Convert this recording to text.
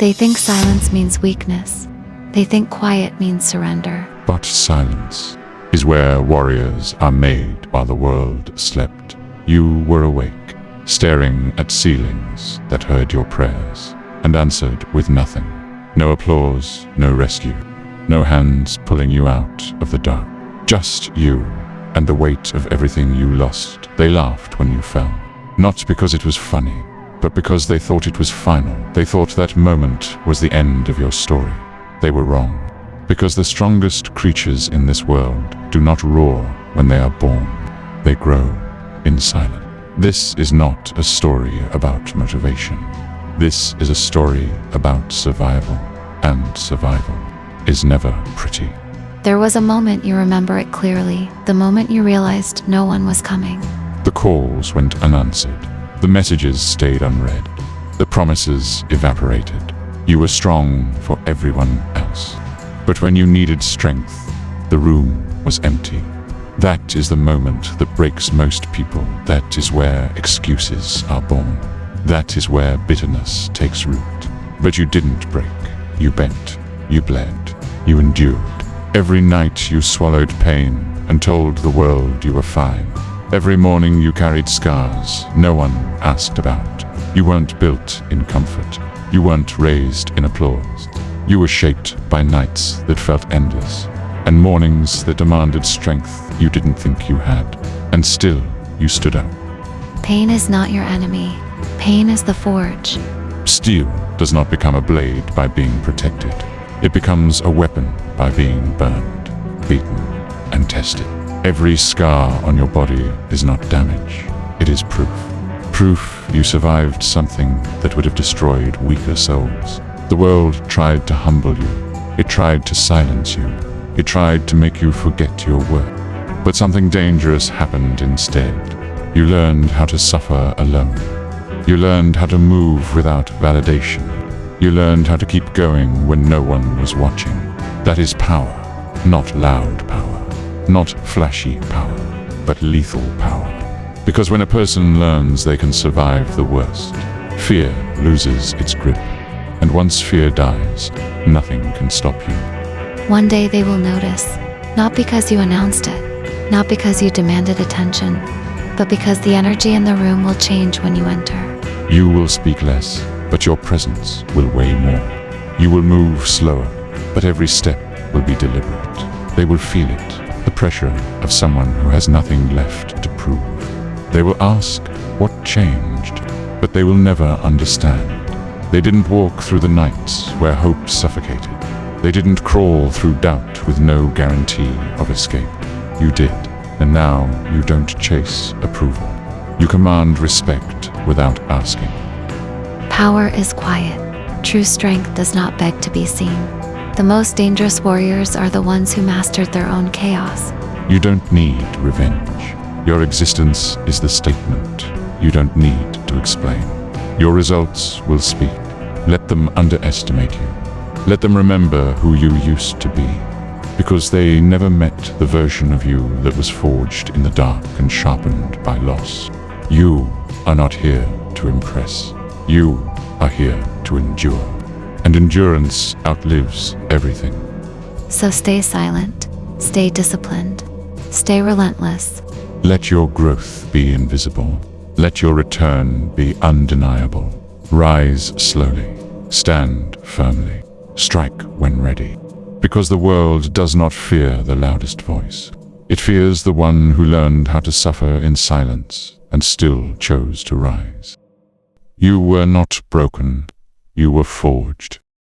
They think silence means weakness. They think quiet means surrender. But silence is where warriors are made while the world slept. You were awake, staring at ceilings that heard your prayers and answered with nothing. No applause, no rescue, no hands pulling you out of the dark. Just you and the weight of everything you lost. They laughed when you fell, not because it was funny, but because they thought it was final. They thought that moment was the end of your story. They were wrong, because the strongest creatures in this world do not roar when they are born. They grow in silence. This is not a story about motivation. This is a story about survival, and survival is never pretty. There was a moment you remember it clearly, the moment you realized no one was coming. The calls went unanswered. The messages stayed unread. The promises evaporated. You were strong for everyone else. But when you needed strength, the room was empty. That is the moment that breaks most people. That is where excuses are born. That is where bitterness takes root. But you didn't break. You bent. You bled. You endured. Every night you swallowed pain and told the world you were fine. Every morning you carried scars no one asked about. You weren't built in comfort. You weren't raised in applause. You were shaped by nights that felt endless and mornings that demanded strength you didn't think you had. And still you stood up. Pain is not your enemy. Pain is the forge. Steel does not become a blade by being protected. It becomes a weapon by being burned, beaten, and tested. Every scar on your body is not damage. It is proof. Proof you survived something that would have destroyed weaker souls. The world tried to humble you. It tried to silence you. It tried to make you forget your worth. But something dangerous happened instead. You learned how to suffer alone. You learned how to move without validation. You learned how to keep going when no one was watching. That is power, not loud power, not flashy power, but lethal power. Because when a person learns they can survive the worst, fear loses its grip. And once fear dies, nothing can stop you. One day they will notice, not because you announced it, not because you demanded attention, but because the energy in the room will change when you enter. You will speak less, but your presence will weigh more. You will move slower, but every step will be deliberate. They will feel it, the pressure of someone who has nothing left to prove. They will ask, what changed? But they will never understand. They didn't walk through the nights where hope suffocated. They didn't crawl through doubt with no guarantee of escape. You did, and now you don't chase approval. You command respect without asking. Power is quiet. True strength does not beg to be seen. The most dangerous warriors are the ones who mastered their own chaos. You don't need revenge. Your existence is the statement. You don't need to explain. Your results will speak. Let them underestimate you. Let them remember who you used to be, because they never met the version of you that was forged in the dark and sharpened by loss. You are not here to impress. You are here to endure, and endurance outlives everything. So stay silent, stay disciplined, stay relentless. Let your growth be invisible. Let your return be undeniable. Rise slowly, stand firmly, strike when ready. Because the world does not fear the loudest voice. It fears the one who learned how to suffer in silence and still chose to rise. You were not broken, you were forged.